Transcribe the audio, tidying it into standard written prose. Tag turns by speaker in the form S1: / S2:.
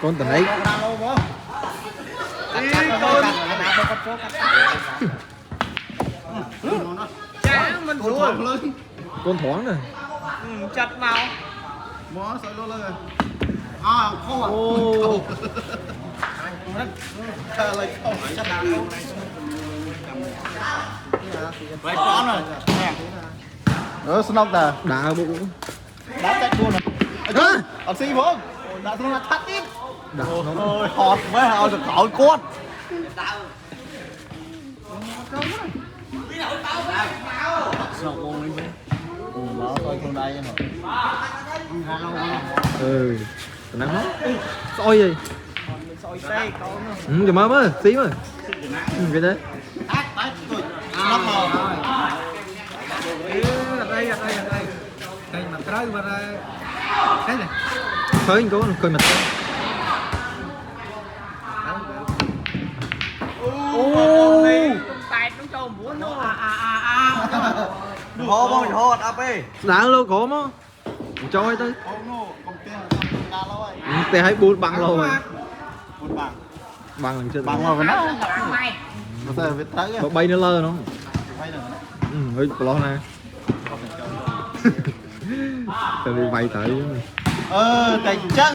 S1: con tận ấy
S2: mình xuống
S1: con thoáng rồi
S2: chặt vào
S3: Mó sợi lô lên. À, không à.
S1: ô
S3: Lại không.
S2: chặt đá vậy con rồi
S3: Snok ta.
S1: đá bụng
S3: Đá chạy luôn rồi.
S1: á
S3: Ở xí vốn. Đã xuống là thắt ít.
S1: đá nó
S3: Ôi, họt với hào được khỏi con. Snok luôn đi. Đó, tôi không đây hả?
S1: ừ nắng hết soi gì
S2: soi xây con
S1: ừ cho má xí mà cái đấy
S3: Snok màu.
S2: đây đây mà trái mà ra thế này
S1: thấy có khơi mặt
S2: ô tay nó cho muốn nó
S3: Hô bông hô áp đi.
S1: đá lâu có mà cho ấy tới
S3: Ô nô, công ty đá lâu rồi.
S1: tè hay bùn bằng lâu rồi
S3: Một bằng.
S1: bằng lần chưa
S3: Bằng rồi nó. Nó sẽ biết thấy á.
S1: bay nó lơ nó
S3: Hay nữa.
S1: ừ hơi lo nè tao đi bay tới
S3: Cảnh chân.